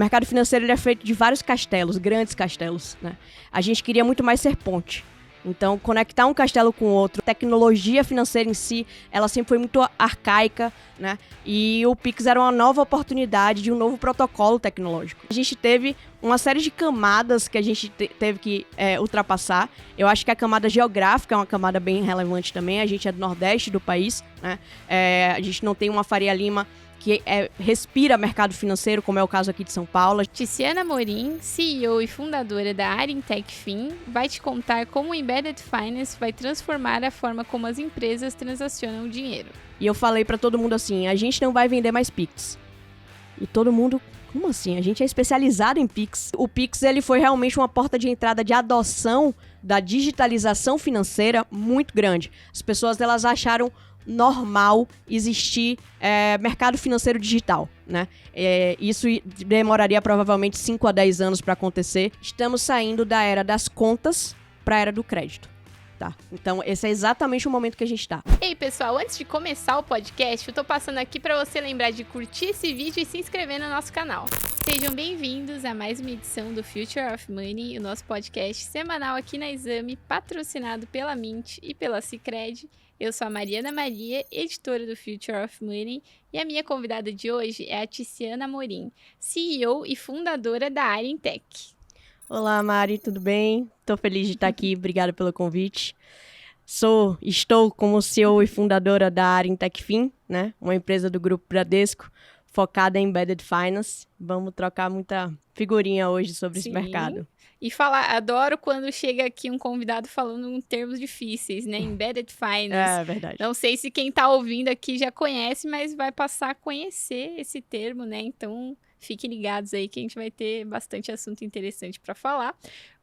O mercado financeiro ele é feito de vários castelos, grandes castelos, né? A gente queria muito mais ser ponte. Então, conectar um castelo com o outro, a tecnologia financeira em si, ela sempre foi muito arcaica, né? E o Pix era uma nova oportunidade de um novo protocolo tecnológico. A gente teve uma série de camadas que a gente teve que ultrapassar. Eu acho que a camada geográfica é uma camada bem relevante também. A gente é do Nordeste do país, né? A gente não tem uma Faria Lima que respira mercado financeiro, como é o caso aqui de São Paulo. Ticiana Amorim, CEO e fundadora da Arintec Fin, vai te contar como o Embedded Finance vai transformar a forma como as empresas transacionam o dinheiro. E eu falei pra todo mundo assim, a gente não vai vender mais Pix. E todo mundo, como assim? A gente é especializado em Pix. O Pix ele foi realmente uma porta de entrada de adoção da digitalização financeira muito grande. As pessoas elas acharam normal existir mercado financeiro digital, né? Isso demoraria provavelmente 5 a 10 anos para acontecer. Estamos saindo da era das contas para a era do crédito. Tá. Então, esse é exatamente o momento que a gente tá. Ei, pessoal, antes de começar o podcast, eu tô passando aqui para você lembrar de curtir esse vídeo e se inscrever no nosso canal. Sejam bem-vindos a mais uma edição do Future of Money, o nosso podcast semanal aqui na Exame, patrocinado pela Mint e pela Sicredi. Eu sou a Mariana Maria, editora do Future of Money, e a minha convidada de hoje é a Ticiana Amorim, CEO e fundadora da Arintec. Olá, Mari, tudo bem? Tô feliz de estar aqui, obrigada pelo convite. Estou como CEO e fundadora da Arintec Fin, né? Uma empresa do Grupo Bradesco, focada em Embedded Finance. Vamos trocar muita figurinha hoje sobre esse mercado. E falar, adoro quando chega aqui um convidado falando em termos difíceis, né? Embedded Finance. É verdade. Não sei se quem tá ouvindo aqui já conhece, mas vai passar a conhecer esse termo, né? Então, fiquem ligados aí que a gente vai ter bastante assunto interessante para falar.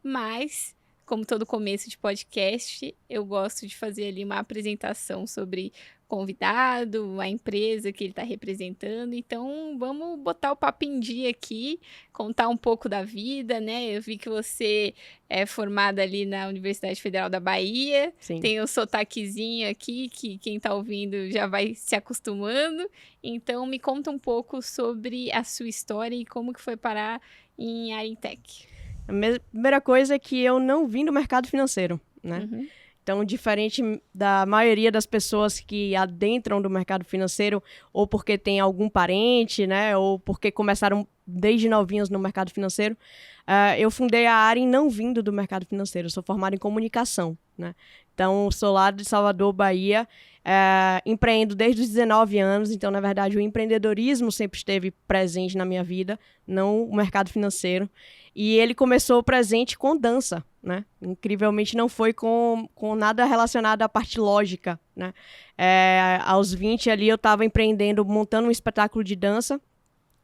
Mas, como todo começo de podcast, eu gosto de fazer ali uma apresentação sobre convidado, a empresa que ele está representando. Então, vamos botar o papo em dia aqui, contar um pouco da vida, né? Eu vi que você é formada ali na Universidade Federal da Bahia. Sim. Tem o sotaquezinho aqui, que quem está ouvindo já vai se acostumando. Então, me conta um pouco sobre a sua história e como que foi parar em Arintec. A primeira coisa é que eu não vim do mercado financeiro, né? Uhum. Então, diferente da maioria das pessoas que adentram do mercado financeiro, ou porque tem algum parente, né, ou porque começaram desde novinhos no mercado financeiro, eu fundei a Arin não vindo do mercado financeiro, eu sou formada em comunicação, né? Então, sou lá de Salvador, Bahia, empreendo desde os 19 anos, então, na verdade, o empreendedorismo sempre esteve presente na minha vida, não o mercado financeiro. E ele começou presente com dança, né? Incrivelmente não foi com nada relacionado à parte lógica, né? Aos 20 ali eu estava empreendendo, montando um espetáculo de dança,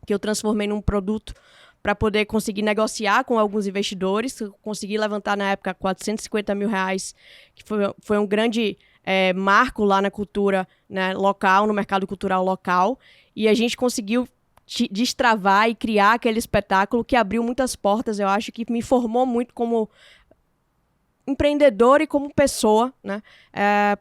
que eu transformei num produto para poder conseguir negociar com alguns investidores. Eu consegui levantar na época R$450 mil, que foi um grande marco lá na cultura, né, local, no mercado cultural local. E a gente conseguiu destravar e criar aquele espetáculo que abriu muitas portas, eu acho que me formou muito como empreendedor e como pessoa, né?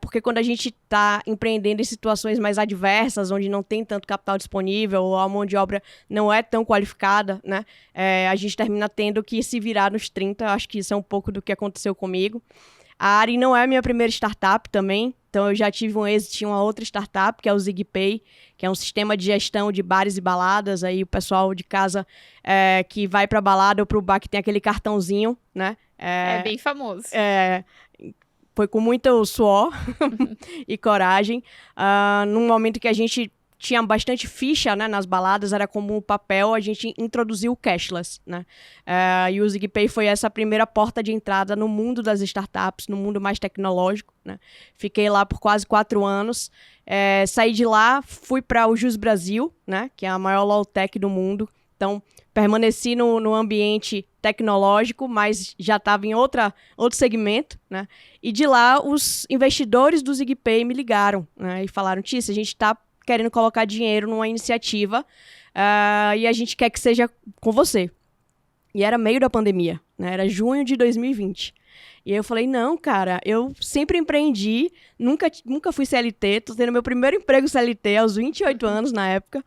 Porque quando a gente está empreendendo em situações mais adversas, onde não tem tanto capital disponível, ou a mão de obra não é tão qualificada, né? A gente termina tendo que se virar nos 30, acho que isso é um pouco do que aconteceu comigo. A Ari não é a minha primeira startup também, então eu já tive um êxito em uma outra startup, que é o ZigPay, que é um sistema de gestão de bares e baladas. Aí o pessoal de casa que vai para balada ou para o bar que tem aquele cartãozinho, né? É bem famoso. Foi com muito suor e coragem. Num momento que a gente tinha bastante ficha, né, nas baladas, era como o papel, a gente introduziu o cashless, né? E o ZigPay foi essa primeira porta de entrada no mundo das startups, no mundo mais tecnológico, né? Fiquei lá por quase 4 anos. Saí de lá, fui para o Jus Brasil, né, que é a maior low-tech do mundo. Então, permaneci no ambiente tecnológico, mas já estava em outro segmento, né? E de lá, os investidores do ZigPay me ligaram, né, e falaram: Tícia, a gente está querendo colocar dinheiro numa iniciativa e a gente quer que seja com você. E era meio da pandemia, né? Era junho de 2020. E aí eu falei: não, cara, eu sempre empreendi, nunca fui CLT, tô tendo meu primeiro emprego CLT aos 28 anos na época.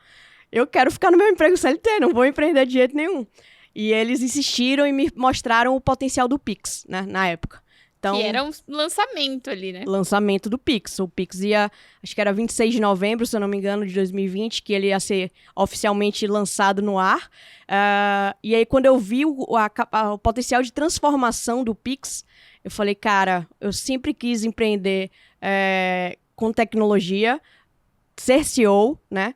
eu quero ficar no meu emprego CLT, não vou empreender de jeito nenhum. E eles insistiram e me mostraram o potencial do Pix, né, na época. Então, que era um lançamento ali, né? Lançamento do Pix. O Pix ia, acho que era 26 de novembro, se eu não me engano, de 2020, que ele ia ser oficialmente lançado no ar. E aí, quando eu vi o potencial de transformação do Pix, eu falei, cara, eu sempre quis empreender com tecnologia, ser CEO, né?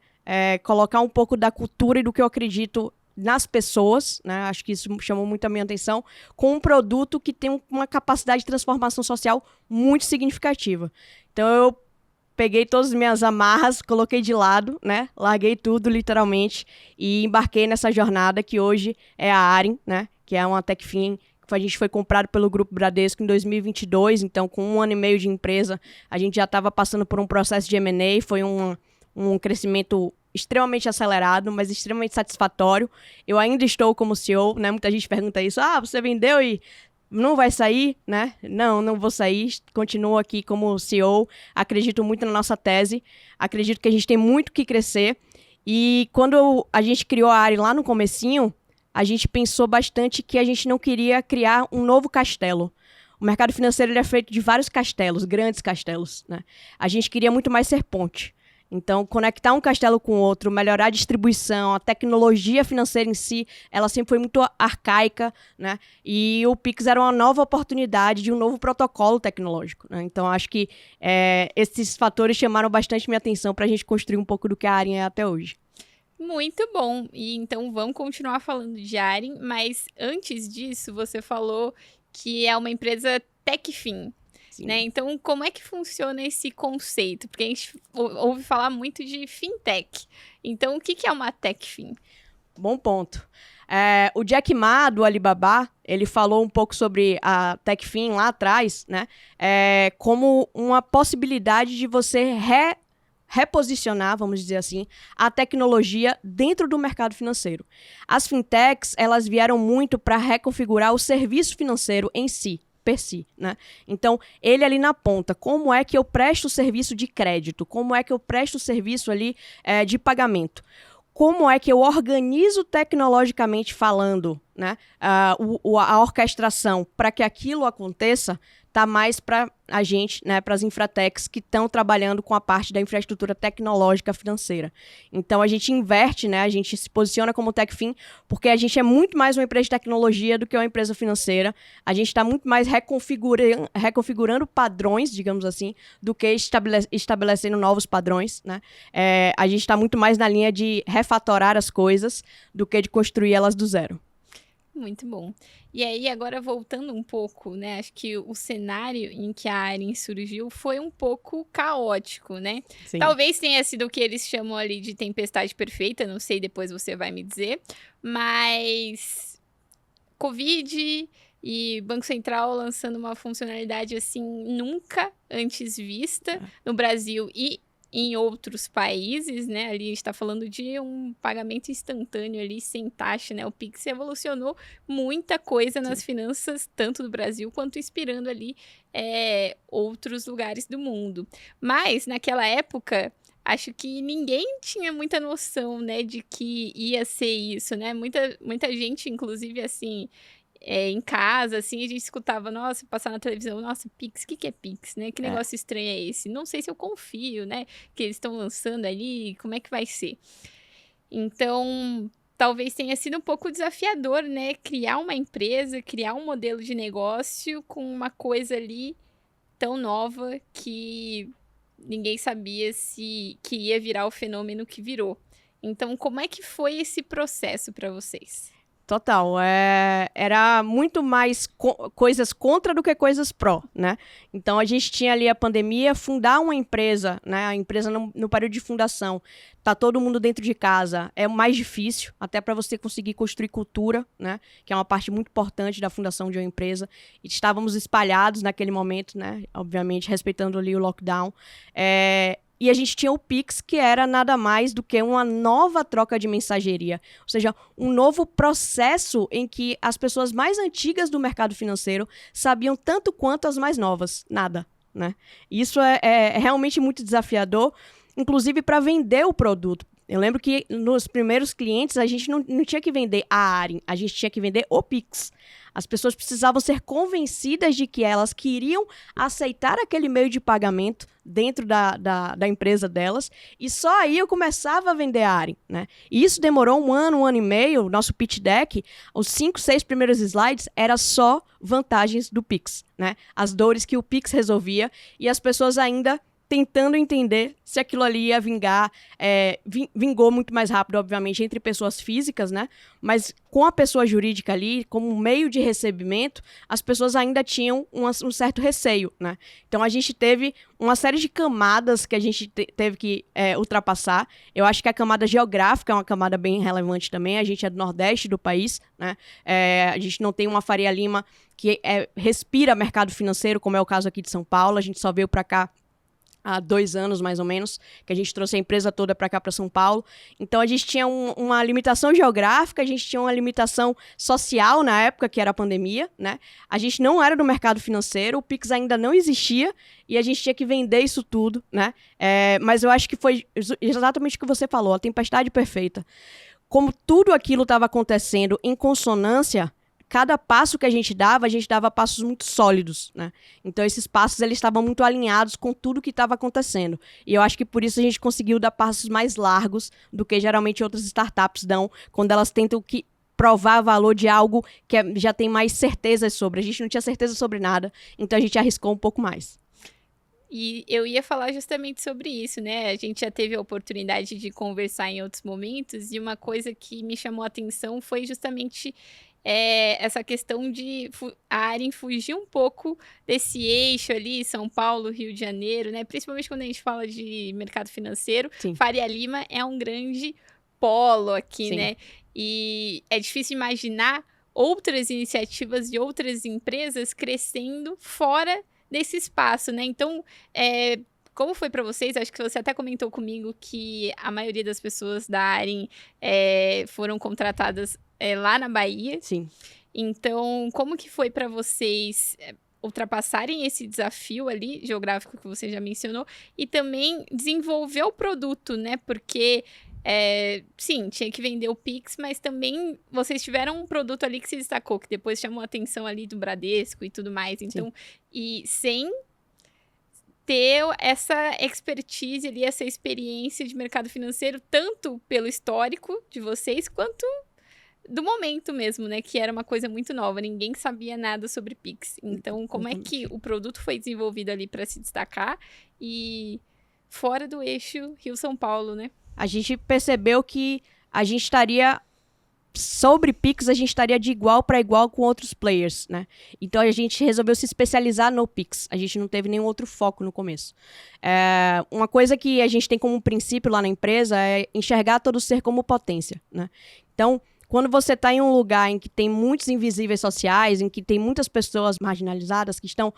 Colocar um pouco da cultura e do que eu acredito nas pessoas, né? Acho que isso chamou muito a minha atenção, com um produto que tem uma capacidade de transformação social muito significativa. Então, eu peguei todas as minhas amarras, coloquei de lado, né? Larguei tudo, literalmente, e embarquei nessa jornada que hoje é a Arin, né? Que é uma Techfin, que a gente foi comprado pelo Grupo Bradesco em 2022, então, com 1 ano e meio de empresa, a gente já estava passando por um processo de M&A, foi um crescimento extremamente acelerado, mas extremamente satisfatório. Eu ainda estou como CEO, né? Muita gente pergunta isso. Você vendeu e não vai sair, né? Não vou sair. Continuo aqui como CEO. Acredito muito na nossa tese. Acredito que a gente tem muito que crescer. E quando a gente criou a Arin lá no comecinho, a gente pensou bastante que a gente não queria criar um novo castelo. O mercado financeiro ele é feito de vários castelos, grandes castelos, né? A gente queria muito mais ser ponte. Então, conectar um castelo com o outro, melhorar a distribuição, a tecnologia financeira em si, ela sempre foi muito arcaica, né? E o Pix era uma nova oportunidade de um novo protocolo tecnológico, né? Então, acho que esses fatores chamaram bastante minha atenção para a gente construir um pouco do que a Arin é até hoje. Muito bom. E então, vamos continuar falando de Arin, mas antes disso, você falou que é uma empresa Techfin. Né? Então, como é que funciona esse conceito? Porque a gente ouve falar muito de fintech. Então, o que é uma Techfin? Bom ponto. O Jack Ma, do Alibaba, ele falou um pouco sobre a Techfin lá atrás, né? Como uma possibilidade de você reposicionar, vamos dizer assim, a tecnologia dentro do mercado financeiro. As fintechs, elas vieram muito para reconfigurar o serviço financeiro em si. Per si, né? Então, ele ali na ponta, como é que eu presto o serviço de crédito? Como é que eu presto o serviço ali de pagamento? Como é que eu organizo tecnologicamente falando, né, a orquestração para que aquilo aconteça? Tá mais para a gente, né, para as infratechs que estão trabalhando com a parte da infraestrutura tecnológica financeira. Então, a gente inverte, né, a gente se posiciona como Techfin, porque a gente é muito mais uma empresa de tecnologia do que uma empresa financeira. A gente está muito mais reconfigurando padrões, digamos assim, do que estabelecendo novos padrões, né? A gente está muito mais na linha de refatorar as coisas do que de construir elas do zero. Muito bom. E aí, agora voltando um pouco, né? Acho que o cenário em que a Arin surgiu foi um pouco caótico, né? Sim. Talvez tenha sido o que eles chamam ali de tempestade perfeita, não sei, depois você vai me dizer. Mas Covid e Banco Central lançando uma funcionalidade assim nunca antes vista no Brasil e em outros países, né? Ali a gente está falando de um pagamento instantâneo ali, sem taxa, né? O Pix evolucionou muita coisa nas finanças, tanto do Brasil, quanto inspirando ali outros lugares do mundo. Mas, naquela época, acho que ninguém tinha muita noção, né, de que ia ser isso, né? Muita gente, inclusive, assim... em casa, assim, a gente escutava, nossa, passar na televisão, nossa, Pix, o que é Pix, né? Que negócio estranho é esse? Não sei se eu confio, né? Que eles estão lançando ali, como é que vai ser? Então, talvez tenha sido um pouco desafiador, né? Criar uma empresa, criar um modelo de negócio com uma coisa ali tão nova que ninguém sabia que ia virar o fenômeno que virou. Então, como é que foi esse processo para vocês? Total, era muito mais coisas contra do que coisas pró, né? Então, a gente tinha ali a pandemia, fundar uma empresa, né? A empresa no período de fundação, tá todo mundo dentro de casa, é mais difícil, até para você conseguir construir cultura, né? Que é uma parte muito importante da fundação de uma empresa. E estávamos espalhados naquele momento, né? Obviamente, respeitando ali o lockdown. E a gente tinha o Pix, que era nada mais do que uma nova troca de mensageria. Ou seja, um novo processo em que as pessoas mais antigas do mercado financeiro sabiam tanto quanto as mais novas. Nada, né? Isso é realmente muito desafiador, inclusive para vender o produto. Eu lembro que nos primeiros clientes a gente não tinha que vender a Arin, a gente tinha que vender o Pix. As pessoas precisavam ser convencidas de que elas queriam aceitar aquele meio de pagamento dentro da empresa delas, e só aí eu começava a vender a Arin, né? E isso demorou um ano e meio. Nosso pitch deck, os 5, 6 primeiros slides, era só vantagens do Pix, né? As dores que o Pix resolvia, e as pessoas ainda tentando entender se aquilo ali ia vingar. Vingou muito mais rápido, obviamente, entre pessoas físicas, né? Mas com a pessoa jurídica ali, como meio de recebimento, as pessoas ainda tinham um certo receio, né? Então, a gente teve uma série de camadas que a gente teve que ultrapassar. Eu acho que a camada geográfica é uma camada bem relevante também. A gente é do Nordeste do país, né? A gente não tem uma Faria Lima que respira mercado financeiro, como é o caso aqui de São Paulo. A gente só veio para cá há 2 anos, mais ou menos, que a gente trouxe a empresa toda para cá, para São Paulo. Então, a gente tinha uma limitação geográfica, a gente tinha uma limitação social na época, que era a pandemia, né? A gente não era do mercado financeiro, o Pix ainda não existia, e a gente tinha que vender isso tudo, né? Mas eu acho que foi exatamente o que você falou, a tempestade perfeita. Como tudo aquilo estava acontecendo em consonância, cada passo que a gente dava passos muito sólidos, né? Então, esses passos, eles estavam muito alinhados com tudo que estava acontecendo. E eu acho que por isso a gente conseguiu dar passos mais largos do que geralmente outras startups dão, quando elas tentam provar valor de algo que já tem mais certezas sobre. A gente não tinha certeza sobre nada, então a gente arriscou um pouco mais. E eu ia falar justamente sobre isso, né? A gente já teve a oportunidade de conversar em outros momentos, e uma coisa que me chamou a atenção foi justamente essa questão de a Arin fugir um pouco desse eixo ali, São Paulo, Rio de Janeiro, né? Principalmente quando a gente fala de mercado financeiro. Sim. Faria Lima é um grande polo aqui, Sim. né? E é difícil imaginar outras iniciativas e outras empresas crescendo fora desse espaço, né? Então, como foi para vocês? Acho que você até comentou comigo que a maioria das pessoas da Arin foram contratadas lá na Bahia. Sim. Então, como que foi para vocês ultrapassarem esse desafio ali geográfico que você já mencionou e também desenvolver o produto, né? Porque sim, tinha que vender o Pix, mas também vocês tiveram um produto ali que se destacou, que depois chamou a atenção ali do Bradesco e tudo mais. Então, e sem ter essa expertise ali, essa experiência de mercado financeiro, tanto pelo histórico de vocês, quanto do momento mesmo, né? Que era uma coisa muito nova, ninguém sabia nada sobre Pix. Então, como é que o produto foi desenvolvido ali para se destacar e fora do eixo Rio-São Paulo, né? A gente percebeu que a gente estaria... Sobre Pix, a gente estaria de igual para igual com outros players, né? Então, a gente resolveu se especializar no Pix. A gente não teve nenhum outro foco no começo. Uma coisa que a gente tem como princípio lá na empresa é enxergar todo ser como potência, né? Então, quando você está em um lugar em que tem muitos invisíveis sociais, em que tem muitas pessoas marginalizadas que estão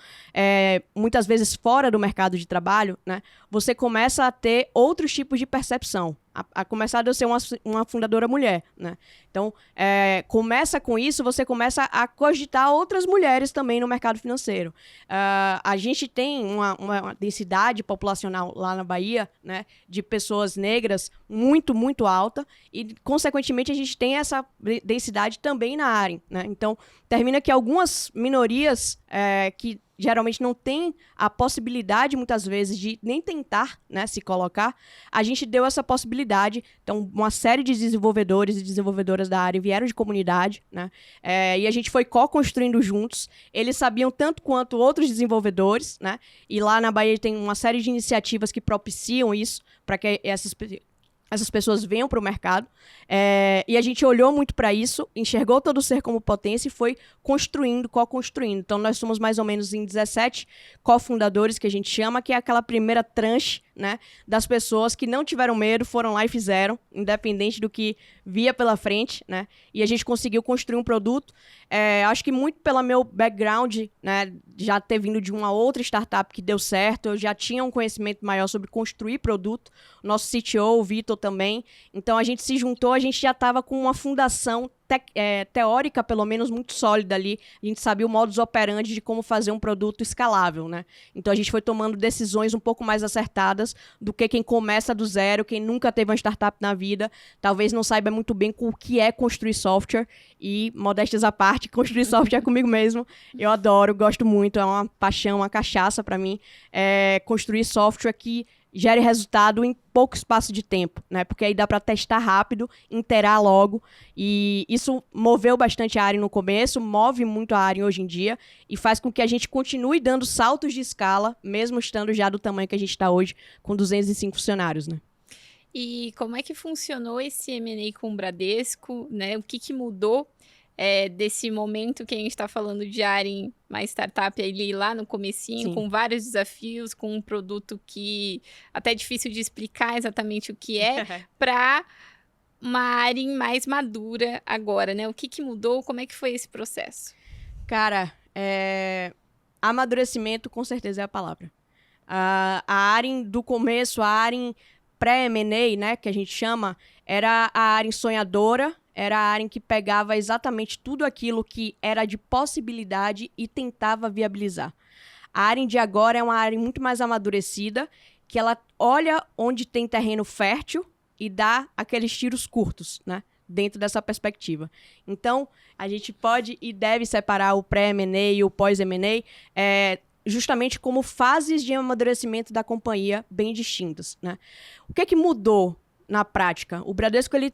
muitas vezes fora do mercado de trabalho, né, você começa a ter outros tipos de percepção. A começar de eu ser uma fundadora mulher, né? Então, começa com isso, você começa a cogitar outras mulheres também no mercado financeiro. A gente tem uma densidade populacional lá na Bahia, né, de pessoas negras muito, muito alta, e, consequentemente, a gente tem essa densidade também na Arin, né? Então, termina que algumas minorias que geralmente não tem a possibilidade, muitas vezes, de nem tentar, né, se colocar, a gente deu essa possibilidade. Então, uma série de desenvolvedores e desenvolvedoras da área vieram de comunidade, né, e a gente foi co-construindo juntos. Eles sabiam tanto quanto outros desenvolvedores, né, e lá na Bahia tem uma série de iniciativas que propiciam isso, para que essas pessoas venham para o mercado, e a gente olhou muito para isso, enxergou todo o ser como potência e foi construindo, co-construindo. Então, nós somos mais ou menos em 17 cofundadores, que a gente chama, que é aquela primeira tranche, né, das pessoas que não tiveram medo, foram lá e fizeram, independente do que via pela frente, né, e a gente conseguiu construir um produto. Acho que muito pelo meu background, né, já ter vindo de uma outra startup que deu certo, eu já tinha um conhecimento maior sobre construir produto, nosso CTO, o Vitor, também. Então, a gente se juntou, a gente já estava com uma fundação teórica, pelo menos, muito sólida ali. A gente sabia o modus operandi de como fazer um produto escalável, né? Então, a gente foi tomando decisões um pouco mais acertadas do que quem começa do zero, quem nunca teve uma startup na vida, talvez não saiba muito bem o que é construir software. E, modéstias à parte, construir software comigo mesmo. Eu adoro, gosto muito, é uma paixão, uma cachaça para mim. Construir software que gere resultado em pouco espaço de tempo, né? Porque aí dá para testar rápido, iterar logo, e isso moveu bastante a Arin no começo, move muito a Arin hoje em dia, e faz com que a gente continue dando saltos de escala, mesmo estando já do tamanho que a gente está hoje, com 205 funcionários, né? E como é que funcionou esse M&A com o Bradesco, né? O que mudou desse momento que a gente está falando de Arin, uma startup ali lá no comecinho, Sim. com vários desafios, com um produto que até é difícil de explicar exatamente o que é, para uma Arin mais madura agora, né? O que mudou? Como é que foi esse processo? Cara, amadurecimento com certeza é a palavra. A Arin do começo, a Arin pré-M&A, né, que a gente chama, era a Arin sonhadora, era a Arin que pegava exatamente tudo aquilo que era de possibilidade e tentava viabilizar. A Arin de agora é uma Arin muito mais amadurecida, que ela olha onde tem terreno fértil e dá aqueles tiros curtos, né, dentro dessa perspectiva. Então, a gente pode e deve separar o pré-M&A e o pós-M&A, justamente como fases de amadurecimento da companhia bem distintas, né? O que mudou na prática? O Bradesco ele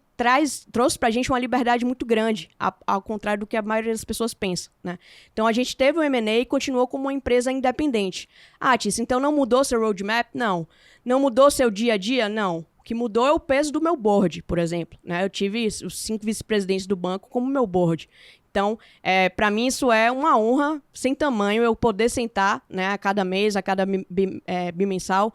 trouxe para a gente uma liberdade muito grande, ao contrário do que a maioria das pessoas pensa, né? Então, a gente teve o M&A e continuou como uma empresa independente. Tis, então não mudou seu roadmap? Não. Não mudou seu dia a dia? Não. O que mudou é o peso do meu board, por exemplo, né? Eu tive os 5 vice-presidentes do banco como meu board. Então, para mim, isso é uma honra sem tamanho, eu poder sentar, né, a cada mês, a cada bimensal,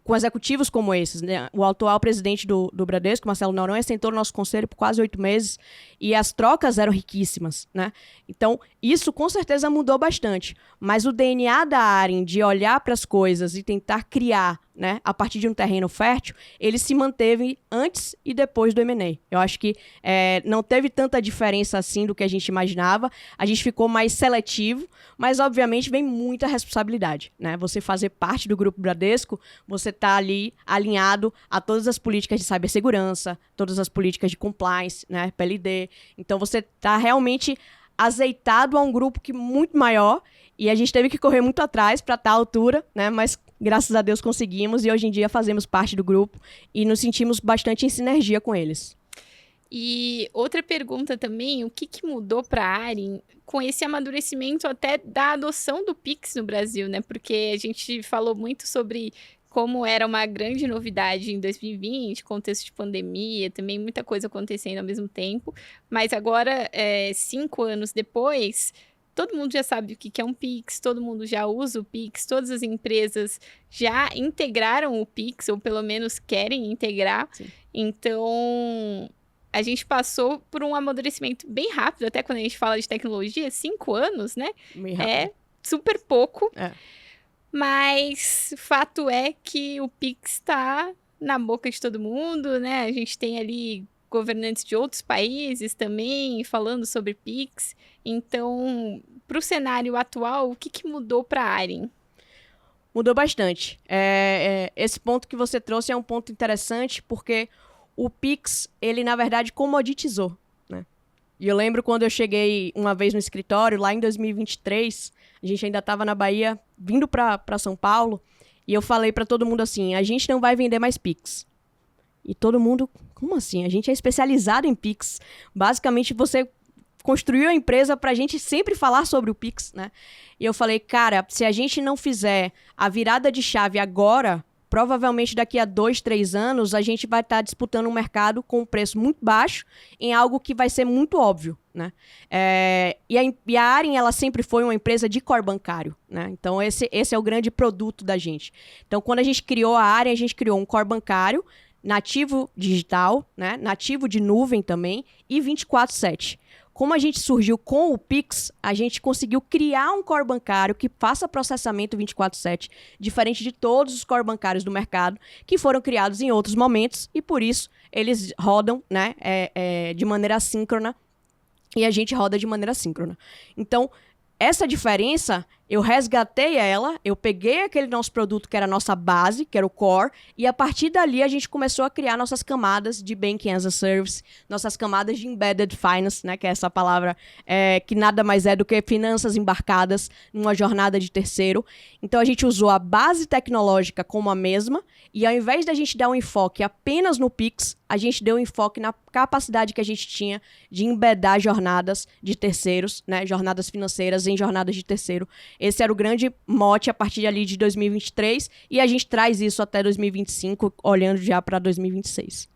com executivos como esses, né? O atual presidente do Bradesco, Marcelo Noronha, sentou no nosso conselho por quase 8 meses e as trocas eram riquíssimas, né? Então, isso com certeza mudou bastante. Mas o DNA da Arin de olhar para as coisas e tentar criar, né, a partir de um terreno fértil, ele se manteve antes e depois do M&A. Eu acho que não teve tanta diferença assim do que a gente imaginava. A gente ficou mais seletivo, mas obviamente vem muita responsabilidade, né? Você fazer parte do Grupo Bradesco, você está ali alinhado a todas as políticas de cibersegurança, todas as políticas de compliance, né, PLD. Então você está realmente azeitado a um grupo muito maior, e a gente teve que correr muito atrás para estar à altura, né? Mas graças a Deus conseguimos, e hoje em dia fazemos parte do grupo e nos sentimos bastante em sinergia com eles. E outra pergunta também, o que mudou para a Arin com esse amadurecimento até da adoção do Pix no Brasil, né? Porque a gente falou muito sobre como era uma grande novidade em 2020, contexto de pandemia, também muita coisa acontecendo ao mesmo tempo, mas agora, 5 anos depois, todo mundo já sabe o que é um Pix, todo mundo já usa o Pix, todas as empresas já integraram o Pix, ou pelo menos querem integrar. Sim. Então, a gente passou por um amadurecimento bem rápido, até quando a gente fala de tecnologia, 5 anos, né? É super pouco. Mas fato é que o Pix está na boca de todo mundo, né? A gente tem ali governantes de outros países também falando sobre Pix. Então, para o cenário atual, o que mudou para a Arin? Mudou bastante. Esse ponto que você trouxe é um ponto interessante, porque o Pix, ele na verdade comoditizou, né? E eu lembro quando eu cheguei uma vez no escritório, lá em 2023, a gente ainda estava na Bahia, vindo para São Paulo, e eu falei para todo mundo assim, a gente não vai vender mais Pix. E todo mundo, como assim? A gente é especializado em Pix. Basicamente, você construiu a empresa para a gente sempre falar sobre o Pix, né? E eu falei, cara, se a gente não fizer a virada de chave agora, provavelmente daqui a 2, 3 anos, a gente vai estar disputando um mercado com um preço muito baixo em algo que vai ser muito óbvio, né? E a Arin, ela sempre foi uma empresa de core bancário, né? Então, esse é o grande produto da gente. Então, quando a gente criou a Arin, a gente criou um core bancário, nativo digital, né? Nativo de nuvem também, e 24/7. Como a gente surgiu com o Pix, a gente conseguiu criar um core bancário que faça processamento 24/7, diferente de todos os core bancários do mercado, que foram criados em outros momentos, e por isso eles rodam, né, de maneira assíncrona, e a gente roda de maneira síncrona. Então, essa diferença, eu resgatei ela, eu peguei aquele nosso produto que era a nossa base, que era o core, e a partir dali a gente começou a criar nossas camadas de Banking as a Service, nossas camadas de Embedded Finance, né, que é essa palavra que nada mais é do que finanças embarcadas numa jornada de terceiro. Então a gente usou a base tecnológica como a mesma, e ao invés da gente dar um enfoque apenas no Pix, a gente deu um enfoque na capacidade que a gente tinha de embedar jornadas de terceiros, né, jornadas financeiras em jornadas de terceiro. Esse era o grande mote a partir ali de 2023, e a gente traz isso até 2025, olhando já para 2026.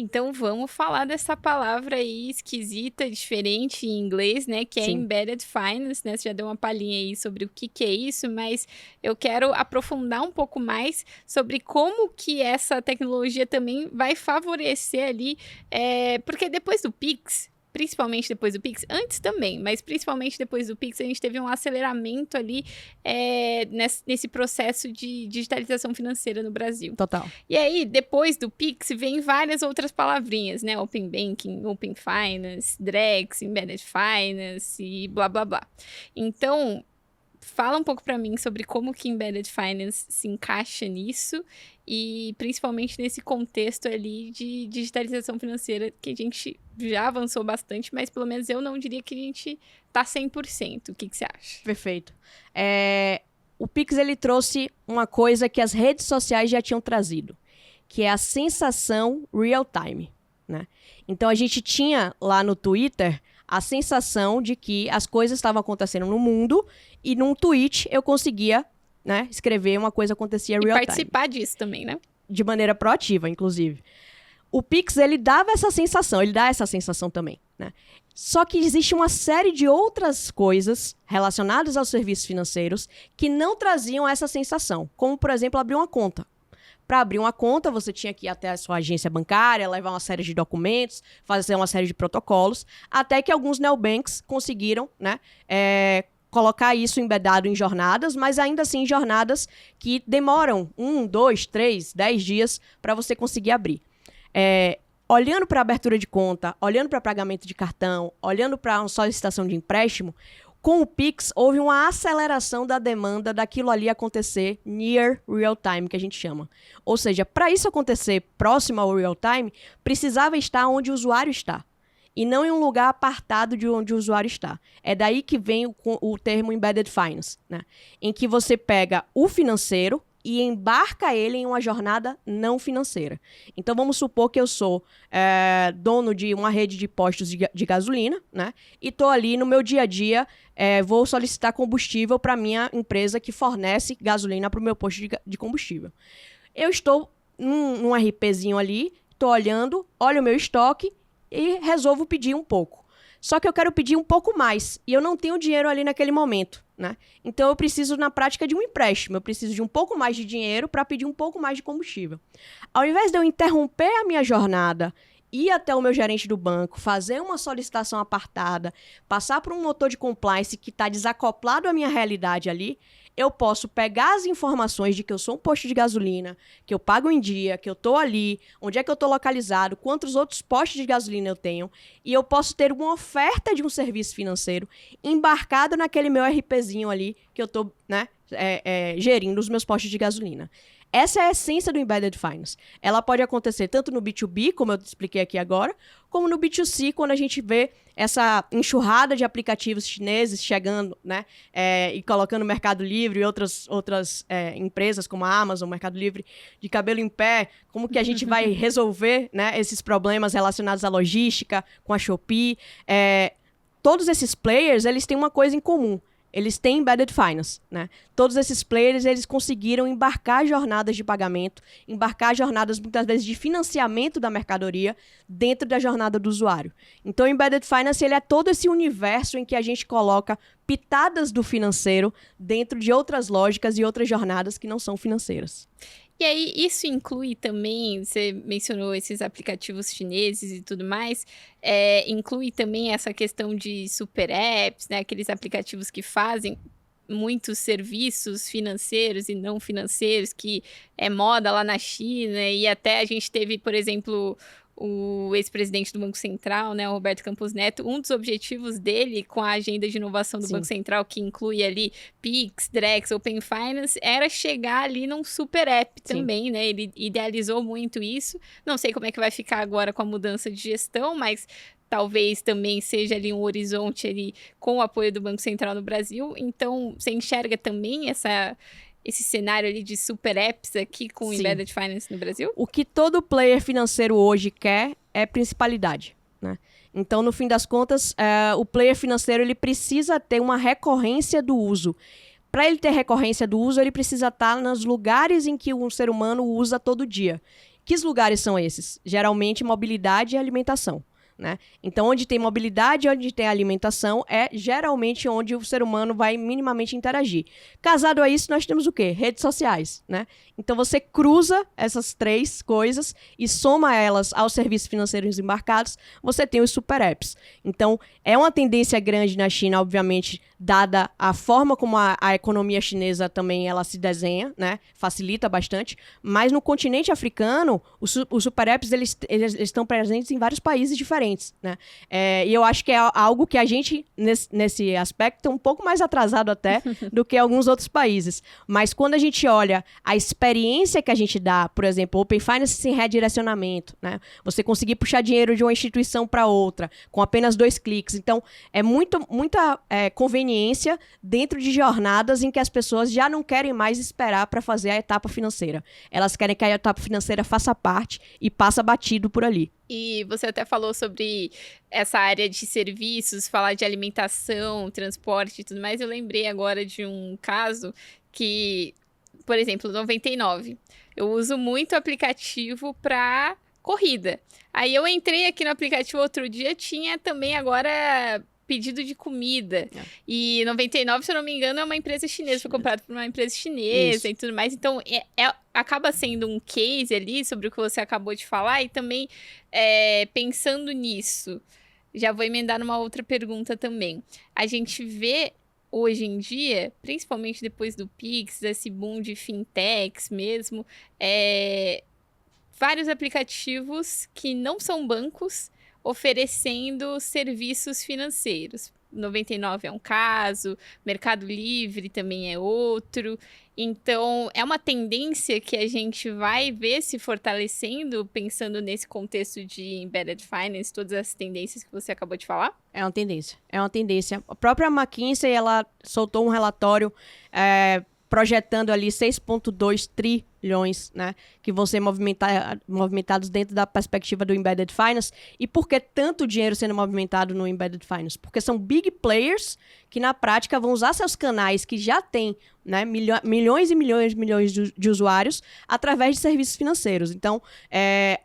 Então vamos falar dessa palavra aí esquisita, diferente em inglês, né? Que é Sim. Embedded Finance, né? Você já deu uma palhinha aí sobre o que é isso, mas eu quero aprofundar um pouco mais sobre como que essa tecnologia também vai favorecer ali, porque depois do Pix, principalmente depois do Pix, antes também, mas principalmente depois do Pix, a gente teve um aceleramento ali nesse processo de digitalização financeira no Brasil. Total. E aí, depois do Pix, vem várias outras palavrinhas, né? Open Banking, Open Finance, Drex, Embedded Finance e blá, blá, blá. Então, fala um pouco para mim sobre como que Embedded Finance se encaixa nisso e principalmente nesse contexto ali de digitalização financeira que a gente já avançou bastante, mas pelo menos eu não diria que a gente tá 100%. O que você acha? Perfeito. O Pix, ele trouxe uma coisa que as redes sociais já tinham trazido, que é a sensação real time, né? Então, a gente tinha lá no Twitter a sensação de que as coisas estavam acontecendo no mundo e num tweet eu conseguia, né, escrever uma coisa acontecia real time. E participar disso também, né? De maneira proativa, inclusive. O Pix, ele dava essa sensação, ele dá essa sensação também, né? Só que existe uma série de outras coisas relacionadas aos serviços financeiros que não traziam essa sensação, como, por exemplo, abrir uma conta. Para abrir uma conta, você tinha que ir até a sua agência bancária, levar uma série de documentos, fazer uma série de protocolos, até que alguns neobanks conseguiram, né, colocar isso embedado em jornadas, mas ainda assim jornadas que demoram 1, 2, 3, 10 dias para você conseguir abrir. Olhando para a abertura de conta, olhando para pagamento de cartão, olhando para uma solicitação de empréstimo, com o Pix houve uma aceleração da demanda daquilo ali acontecer near real time, que a gente chama. Ou seja, para isso acontecer próximo ao real time, precisava estar onde o usuário está, e não em um lugar apartado de onde o usuário está. É daí que vem o termo Embedded Finance, né? Em que você pega o financeiro e embarca ele em uma jornada não financeira. Então, vamos supor que eu sou dono de uma rede de postos de gasolina, né? E estou ali no meu dia a dia, vou solicitar combustível para a minha empresa que fornece gasolina para o meu posto de combustível. Eu estou num RPzinho ali, estou olhando, olho o meu estoque e resolvo pedir um pouco. Só que eu quero pedir um pouco mais e eu não tenho dinheiro ali naquele momento, né? Então eu preciso, na prática, de um empréstimo. Eu preciso de um pouco mais de dinheiro para pedir um pouco mais de combustível. Ao invés de eu interromper a minha jornada, ir até o meu gerente do banco, fazer uma solicitação apartada, passar por um motor de compliance que está desacoplado à minha realidade ali, eu posso pegar as informações de que eu sou um posto de gasolina, que eu pago em dia, que eu estou ali, onde é que eu estou localizado, quantos outros postos de gasolina eu tenho, e eu posso ter uma oferta de um serviço financeiro embarcado naquele meu RPzinho ali que eu estou, né, gerindo os meus postos de gasolina. Essa é a essência do Embedded Finance. Ela pode acontecer tanto no B2B, como eu expliquei aqui agora, como no B2C, quando a gente vê essa enxurrada de aplicativos chineses chegando, né, e colocando o Mercado Livre e outras empresas como a Amazon, o Mercado Livre, de cabelo em pé, como que a gente vai resolver, né, esses problemas relacionados à logística, com a Shopee. Todos esses players, eles têm uma coisa em comum. Eles têm Embedded Finance, né? Todos esses players, eles conseguiram embarcar jornadas de pagamento, embarcar jornadas, muitas vezes, de financiamento da mercadoria dentro da jornada do usuário. Então, o Embedded Finance, ele é todo esse universo em que a gente coloca pitadas do financeiro dentro de outras lógicas e outras jornadas que não são financeiras. E aí, isso inclui também, você mencionou esses aplicativos chineses e tudo mais, inclui também essa questão de super apps, né? Aqueles aplicativos que fazem muitos serviços financeiros e não financeiros, que é moda lá na China, e até a gente teve, por exemplo, o ex-presidente do Banco Central, né, o Roberto Campos Neto, um dos objetivos dele com a agenda de inovação do Sim. Banco Central, que inclui ali Pix, Drex, Open Finance, era chegar ali num super app também, né? Ele idealizou muito isso. Não sei como é que vai ficar agora com a mudança de gestão, mas talvez também seja ali um horizonte ali com o apoio do Banco Central no Brasil. Então, você enxerga também esse cenário ali de super apps aqui com o Sim. Embedded Finance no Brasil? O que todo player financeiro hoje quer é principalidade, né? Então, no fim das contas, o player financeiro ele precisa ter uma recorrência do uso. Para ele ter recorrência do uso, ele precisa estar nos lugares em que um ser humano usa todo dia. Que lugares são esses? Geralmente, mobilidade e alimentação. Né? Então, onde tem mobilidade, onde tem alimentação, é geralmente onde o ser humano vai minimamente interagir. Casado a isso, nós temos o quê? Redes sociais, né? Então, você cruza essas três coisas e soma elas aos serviços financeiros embarcados, você tem os super apps. Então, é uma tendência grande na China, obviamente, dada a forma como a economia chinesa também ela se desenha, né? Facilita bastante, mas no continente africano, os super apps eles estão presentes em vários países diferentes, né? E eu acho que é algo que a gente, nesse aspecto, é um pouco mais atrasado até do que alguns outros países. Mas quando a gente olha a experiência que a gente dá, por exemplo, Open Finance sem redirecionamento, né? Você conseguir puxar dinheiro de uma instituição para outra com apenas 2 cliques. Então, é muita conveniência dentro de jornadas em que as pessoas já não querem mais esperar para fazer a etapa financeira. Elas querem que a etapa financeira faça parte e passa batido por ali. E você até falou sobre essa área de serviços, falar de alimentação, transporte e tudo mais. Eu lembrei agora de um caso que, por exemplo, 99. Eu uso muito aplicativo para corrida. Aí eu entrei aqui no aplicativo outro dia, tinha também agora pedido de comida. E 99, se eu não me engano, é uma empresa chinesa. Foi comprado por uma empresa chinesa e tudo mais. Então, acaba sendo um case ali sobre o que você acabou de falar. E também, pensando nisso, já vou emendar numa outra pergunta também. A gente vê hoje em dia, principalmente depois do Pix, desse boom de fintechs mesmo, vários aplicativos que não são bancos oferecendo serviços financeiros. 99 é um caso, Mercado Livre também é outro. Então, é uma tendência que a gente vai ver se fortalecendo, pensando nesse contexto de Embedded Finance, todas as tendências que você acabou de falar? É uma tendência. A própria McKinsey, ela soltou um relatório projetando ali 6,2 trilhões, né, que vão ser movimentados dentro da perspectiva do Embedded Finance. E por que tanto dinheiro sendo movimentado no Embedded Finance? Porque são big players que, na prática, vão usar seus canais que já têm, né, milhões e milhões de usuários através de serviços financeiros. Então,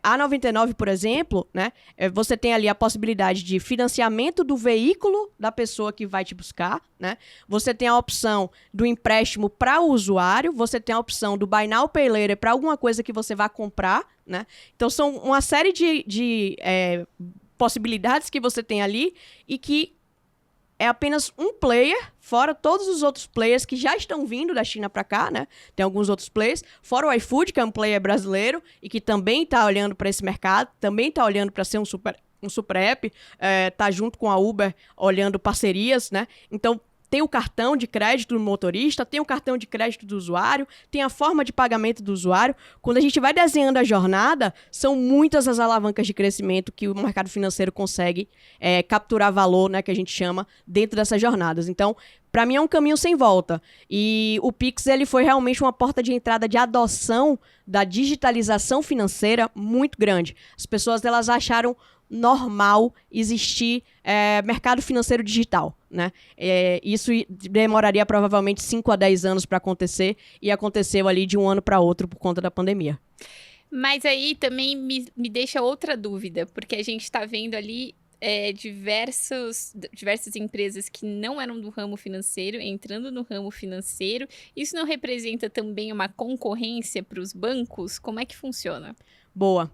a 99, por exemplo, né, você tem ali a possibilidade de financiamento do veículo da pessoa que vai te buscar, né? Você tem a opção do empréstimo para o usuário, você tem a opção do Buy Now, Pay Later para alguma coisa que você vai comprar, né? Então, são uma série de possibilidades que você tem ali e que é apenas um player, fora todos os outros players que já estão vindo da China para cá, né? Tem alguns outros players, fora o iFood, que é um player brasileiro e que também está olhando para esse mercado, também está olhando para ser um super app, tá junto com a Uber olhando parcerias, né? Então, tem o cartão de crédito do motorista, tem o cartão de crédito do usuário, tem a forma de pagamento do usuário. Quando a gente vai desenhando a jornada, são muitas as alavancas de crescimento que o mercado financeiro consegue capturar valor, né, que a gente chama, dentro dessas jornadas. Então, para mim é um caminho sem volta. E o Pix ele foi realmente uma porta de entrada de adoção da digitalização financeira muito grande. As pessoas elas acharam normal existir mercado financeiro digital, né? Isso demoraria provavelmente 5 a 10 anos para acontecer e aconteceu ali de um ano para outro por conta da pandemia. Mas aí também me deixa outra dúvida, porque a gente está vendo ali diversas empresas que não eram do ramo financeiro entrando no ramo financeiro. Isso não representa também uma concorrência para os bancos? Como é que funciona? Boa.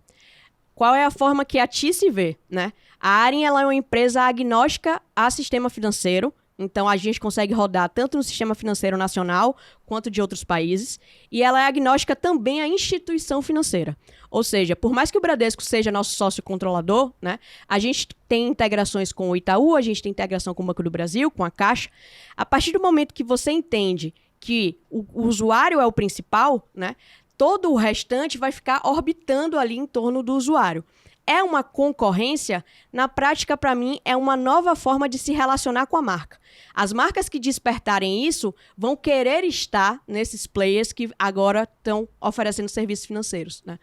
Qual é a forma que a TI se vê, né? A Arin, ela é uma empresa agnóstica a sistema financeiro. Então, a gente consegue rodar tanto no sistema financeiro nacional quanto de outros países. E ela é agnóstica também à instituição financeira. Ou seja, por mais que o Bradesco seja nosso sócio controlador, né, a gente tem integrações com o Itaú, a gente tem integração com o Banco do Brasil, com a Caixa. A partir do momento que você entende que o usuário é o principal, né, todo o restante vai ficar orbitando ali em torno do usuário. É uma concorrência? Na prática, para mim, é uma nova forma de se relacionar com a marca. As marcas que despertarem isso vão querer estar nesses players que agora estão oferecendo serviços financeiros, né?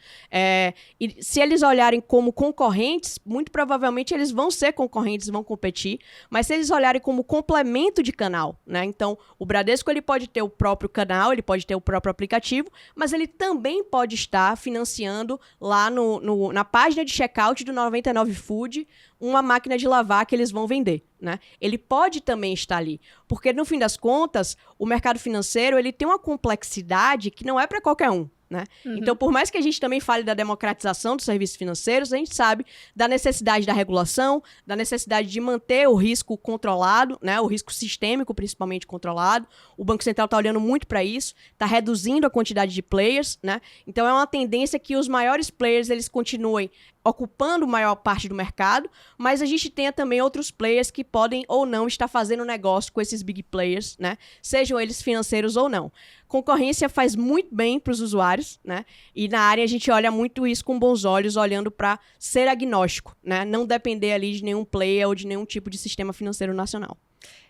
E se eles olharem como concorrentes, muito provavelmente eles vão ser concorrentes, vão competir, mas se eles olharem como complemento de canal, né? Então, o Bradesco ele pode ter o próprio canal, ele pode ter o próprio aplicativo, mas ele também pode estar financiando lá na página de checkout do 99 Food uma máquina de lavar que eles vão vender, né? Ele pode também estar ali, porque no fim das contas, o mercado financeiro ele tem uma complexidade que não é para qualquer um, né? Então, por mais que a gente também fale da democratização dos serviços financeiros, a gente sabe da necessidade da regulação, da necessidade de manter o risco controlado, né? O risco sistêmico, principalmente, controlado. O Banco Central está olhando muito para isso, está reduzindo a quantidade de players, né? Então, é uma tendência que os maiores players eles continuem ocupando maior parte do mercado, mas a gente tenha também outros players que podem ou não estar fazendo negócio com esses big players, né? Sejam eles financeiros ou não. Concorrência faz muito bem para os usuários, né? E na área a gente olha muito isso com bons olhos, olhando para ser agnóstico, né? Não depender ali de nenhum player ou de nenhum tipo de sistema financeiro nacional.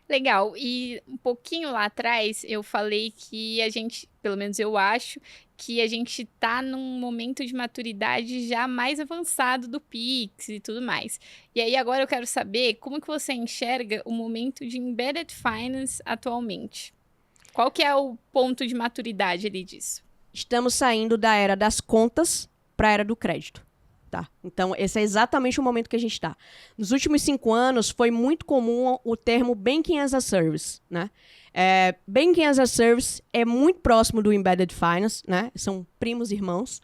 Legal. E um pouquinho lá atrás eu falei que a gente, pelo menos eu acho, que a gente está num momento de maturidade já mais avançado do Pix e tudo mais. E aí agora eu quero saber como que você enxerga o momento de Embedded Finance atualmente. Qual que é o ponto de maturidade ali disso? Estamos saindo da era das contas para a era do crédito. Tá? Então, esse é exatamente o momento que a gente está. Nos últimos 5 anos, foi muito comum o termo Banking as a Service, né? Banking as a Service é muito próximo do Embedded Finance, né? São primos irmãos.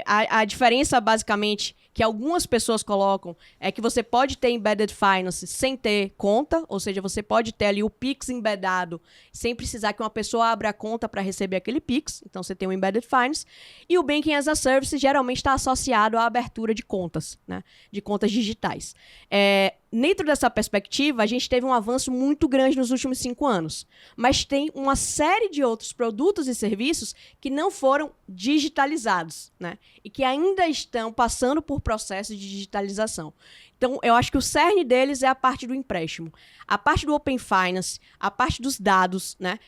A diferença, basicamente, que algumas pessoas colocam é que você pode ter Embedded Finance sem ter conta, ou seja, você pode ter ali o Pix embedado sem precisar que uma pessoa abra a conta para receber aquele Pix. Então, você tem o Embedded Finance. E o Banking as a Service geralmente está associado à abertura de contas, né? De contas digitais. Dentro dessa perspectiva, a gente teve um avanço muito grande nos últimos 5 anos. Mas tem uma série de outros produtos e serviços que não foram digitalizados, né? E que ainda estão passando por processo de digitalização. Então, eu acho que o cerne deles é a parte do empréstimo. A parte do Open Finance, a parte dos dados, né?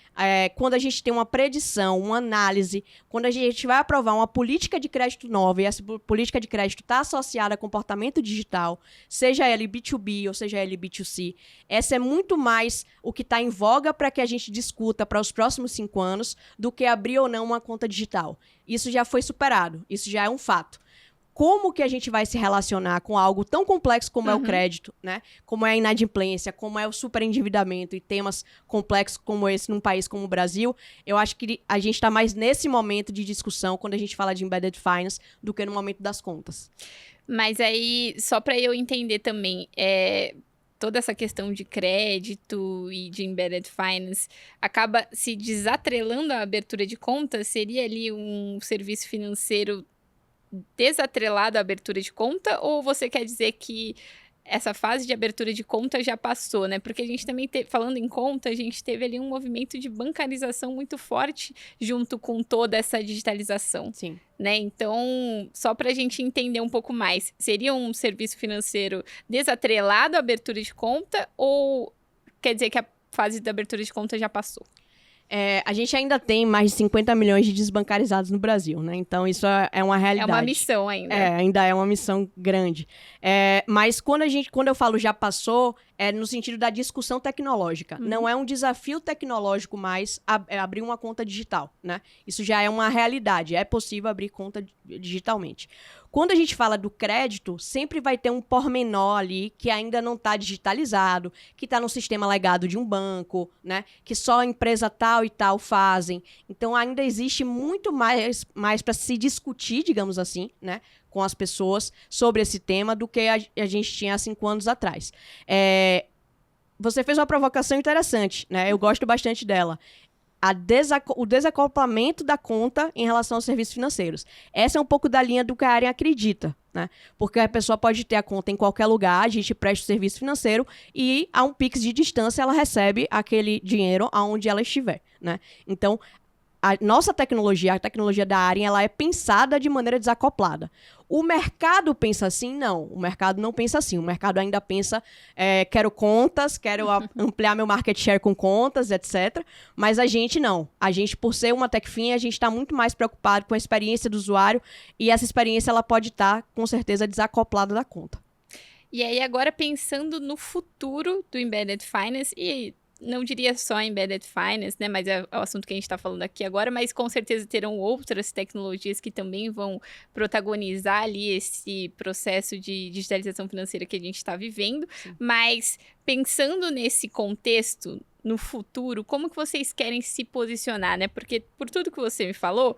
Quando a gente tem uma predição, uma análise, quando a gente vai aprovar uma política de crédito nova e essa política de crédito está associada a comportamento digital, seja ele B2B ou seja ele B2C, essa é muito mais o que está em voga para que a gente discuta para os próximos 5 anos do que abrir ou não uma conta digital. Isso já foi superado, isso já é um fato. Como que a gente vai se relacionar com algo tão complexo como é o crédito, né? Como é a inadimplência, como é o superendividamento e temas complexos como esse num país como o Brasil, eu acho que a gente está mais nesse momento de discussão quando a gente fala de Embedded Finance do que no momento das contas. Mas aí, só para eu entender também, toda essa questão de crédito e de Embedded Finance acaba se desatrelando à abertura de conta? Seria ali um serviço financeiro desatrelado à abertura de conta, ou você quer dizer que essa fase de abertura de conta já passou, né? Porque a gente também, falando em conta, a gente teve ali um movimento de bancarização muito forte junto com toda essa digitalização. Sim. Né? Então, só para a gente entender um pouco mais, seria um serviço financeiro desatrelado à abertura de conta, ou quer dizer que a fase da abertura de conta já passou? A gente ainda tem mais de 50 milhões de desbancarizados no Brasil, né? Então, isso é uma realidade. É uma missão ainda. Ainda é uma missão grande. Mas quando eu falo já passou, é no sentido da discussão tecnológica. Não é um desafio tecnológico mais abrir uma conta digital, né? Isso já é uma realidade. É possível abrir conta digitalmente. Quando a gente fala do crédito, sempre vai ter um pormenor ali que ainda não está digitalizado, que está no sistema legado de um banco, né? Que só a empresa tal e tal fazem. Então, ainda existe muito mais para se discutir, digamos assim, né? Com as pessoas sobre esse tema do que a gente tinha há 5 anos atrás. Você fez uma provocação interessante, né? Eu gosto bastante dela. O desacoplamento da conta em relação aos serviços financeiros. Essa é um pouco da linha do que a Aren acredita, né? Porque a pessoa pode ter a conta em qualquer lugar, a gente presta o serviço financeiro e a um Pix de distância ela recebe aquele dinheiro aonde ela estiver, né? Então, a nossa tecnologia, a tecnologia da Aren, ela é pensada de maneira desacoplada. O mercado pensa assim? Não. O mercado não pensa assim. O mercado ainda pensa, quero contas, quero ampliar meu market share com contas, etc. Mas a gente não. A gente, por ser uma TechFin, a gente está muito mais preocupado com a experiência do usuário e essa experiência ela pode estar, com certeza, desacoplada da conta. E aí, agora pensando no futuro do Embedded Finance e... não diria só Embedded Finance, né? Mas é o assunto que a gente está falando aqui agora, mas com certeza terão outras tecnologias que também vão protagonizar ali esse processo de digitalização financeira que a gente está vivendo. Sim. Mas pensando nesse contexto, no futuro, como que vocês querem se posicionar, né? Porque por tudo que você me falou,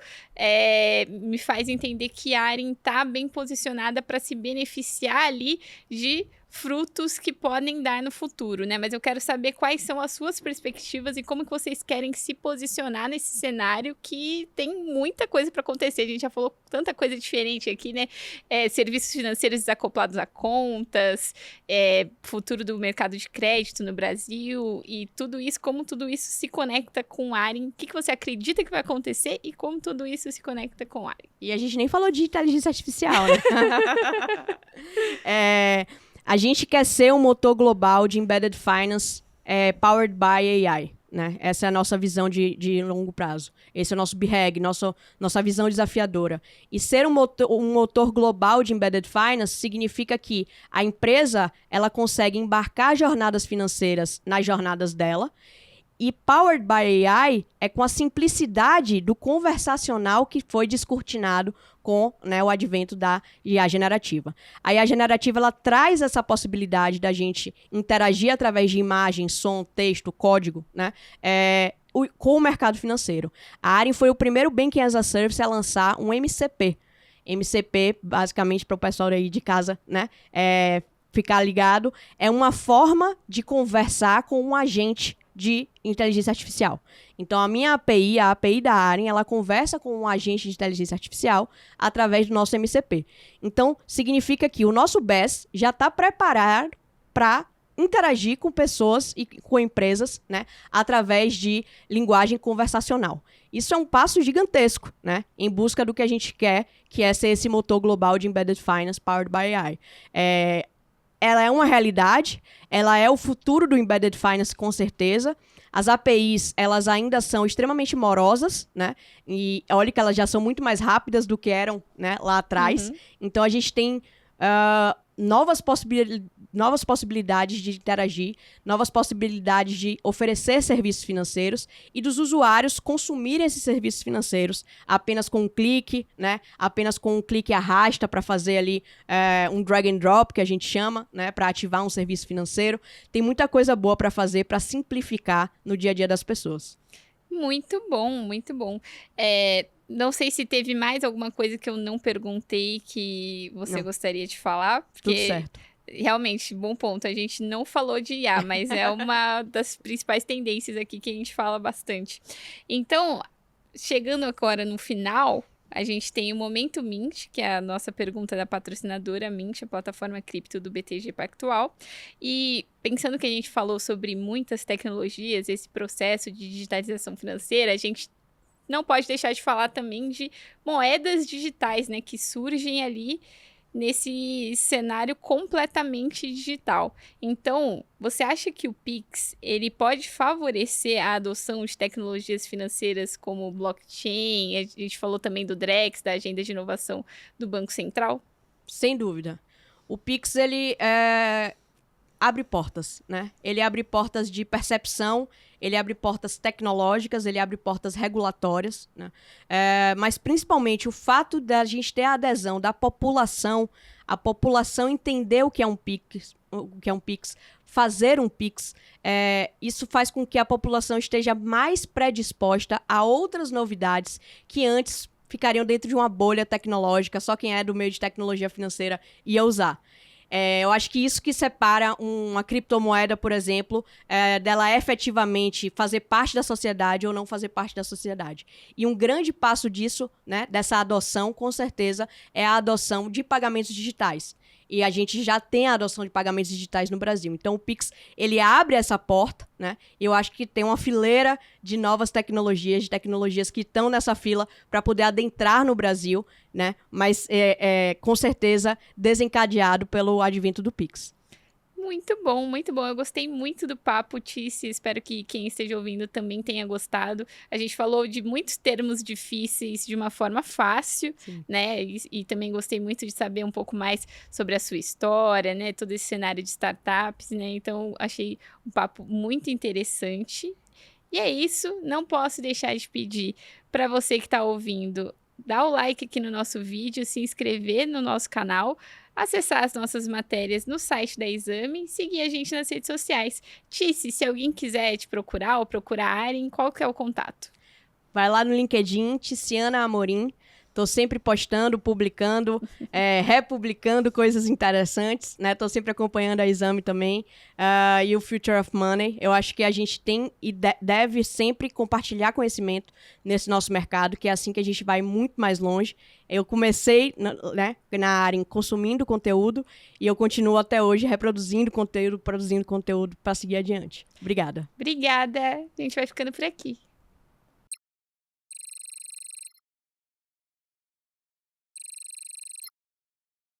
me faz entender que a Aren está bem posicionada para se beneficiar ali de frutos que podem dar no futuro, né? Mas eu quero saber quais são as suas perspectivas e como que vocês querem se posicionar nesse cenário que tem muita coisa para acontecer. A gente já falou tanta coisa diferente aqui, né? Serviços financeiros desacoplados a contas, futuro do mercado de crédito no Brasil e tudo isso, como tudo isso se conecta com a Aren. O que você acredita que vai acontecer e como tudo isso se conecta com a Aren? E a gente nem falou de inteligência artificial, né? A gente quer ser um motor global de Embedded Finance powered by AI, né? Essa é a nossa visão de longo prazo. Esse é o nosso BREG, nossa visão desafiadora. E ser um motor global de Embedded Finance significa que a empresa ela consegue embarcar jornadas financeiras nas jornadas dela. E Powered by AI é com a simplicidade do conversacional que foi descortinado com, né, o advento da IA generativa. A IA generativa ela traz essa possibilidade da gente interagir através de imagem, som, texto, código, né, com o mercado financeiro. A Aren foi o primeiro Banking as a Service a lançar um MCP. MCP, basicamente, para o pessoal aí de casa, né, ficar ligado, é uma forma de conversar com um agente de inteligência artificial. Então, a minha API, a API da Aren, ela conversa com um agente de inteligência artificial através do nosso MCP. Então, significa que o nosso BES já está preparado para interagir com pessoas e com empresas, né, através de linguagem conversacional. Isso é um passo gigantesco, né, em busca do que a gente quer, que é ser esse motor global de Embedded Finance powered by AI. Ela é uma realidade, ela é o futuro do Embedded Finance, com certeza. As APIs, elas ainda são extremamente morosas, né? E olha que elas já são muito mais rápidas do que eram, né, lá atrás. Uhum. Então, a gente tem novas possibilidades de interagir, novas possibilidades de oferecer serviços financeiros e dos usuários consumirem esses serviços financeiros apenas com um clique, né? Apenas com um clique arrasta para fazer ali um drag and drop, que a gente chama, né? Para ativar um serviço financeiro. Tem muita coisa boa para fazer para simplificar no dia a dia das pessoas. Muito bom, muito bom. Não sei se teve mais alguma coisa que eu não perguntei que você gostaria de falar. Porque... Tudo certo. Realmente, bom ponto. A gente não falou de IA, mas é uma das principais tendências aqui que a gente fala bastante. Então, chegando agora no final, a gente tem o Momento Mint, que é a nossa pergunta da patrocinadora Mint, a plataforma cripto do BTG Pactual. E pensando que a gente falou sobre muitas tecnologias, esse processo de digitalização financeira, a gente não pode deixar de falar também de moedas digitais, né, que surgem ali nesse cenário completamente digital. Então, você acha que o Pix ele pode favorecer a adoção de tecnologias financeiras como blockchain? A gente falou também do Drex, da Agenda de Inovação do Banco Central? Sem dúvida. O Pix, abre portas, né? Ele abre portas de percepção, ele abre portas tecnológicas, ele abre portas regulatórias, né? Mas principalmente o fato da gente ter a adesão da população, a população entender o que é um Pix, fazer um Pix, isso faz com que a população esteja mais predisposta a outras novidades que antes ficariam dentro de uma bolha tecnológica, só quem é do meio de tecnologia financeira ia usar. Eu acho que isso que separa uma criptomoeda, por exemplo, dela efetivamente fazer parte da sociedade ou não fazer parte da sociedade. E um grande passo disso, né, dessa adoção, com certeza, é a adoção de pagamentos digitais. E a gente já tem a adoção de pagamentos digitais no Brasil. Então, o Pix, ele abre essa porta, né? E eu acho que tem uma fileira de novas tecnologias, de tecnologias que estão nessa fila para poder adentrar no Brasil, né? Mas, com certeza, desencadeado pelo advento do Pix. Muito bom, muito bom. Eu gostei muito do papo, Tícia. Espero que quem esteja ouvindo também tenha gostado. A gente falou de muitos termos difíceis de uma forma fácil, sim, né? E também gostei muito de saber um pouco mais sobre a sua história, né? Todo esse cenário de startups, né? Então, achei um papo muito interessante. E é isso. Não posso deixar de pedir para você que está ouvindo, dar o like aqui no nosso vídeo, se inscrever no nosso canal, acessar as nossas matérias no site da Exame e seguir a gente nas redes sociais. Tícia, se alguém quiser te procurar ou procurar a Aren, qual que é o contato? Vai lá no LinkedIn, Ticiana Amorim. Tô sempre postando, publicando, republicando coisas interessantes, né? Tô sempre acompanhando a Exame também, e o Future of Money. Eu acho que a gente tem e deve sempre compartilhar conhecimento nesse nosso mercado, que é assim que a gente vai muito mais longe. Eu comecei, né, na área consumindo conteúdo e eu continuo até hoje reproduzindo conteúdo, produzindo conteúdo para seguir adiante. Obrigada. Obrigada. A gente vai ficando por aqui.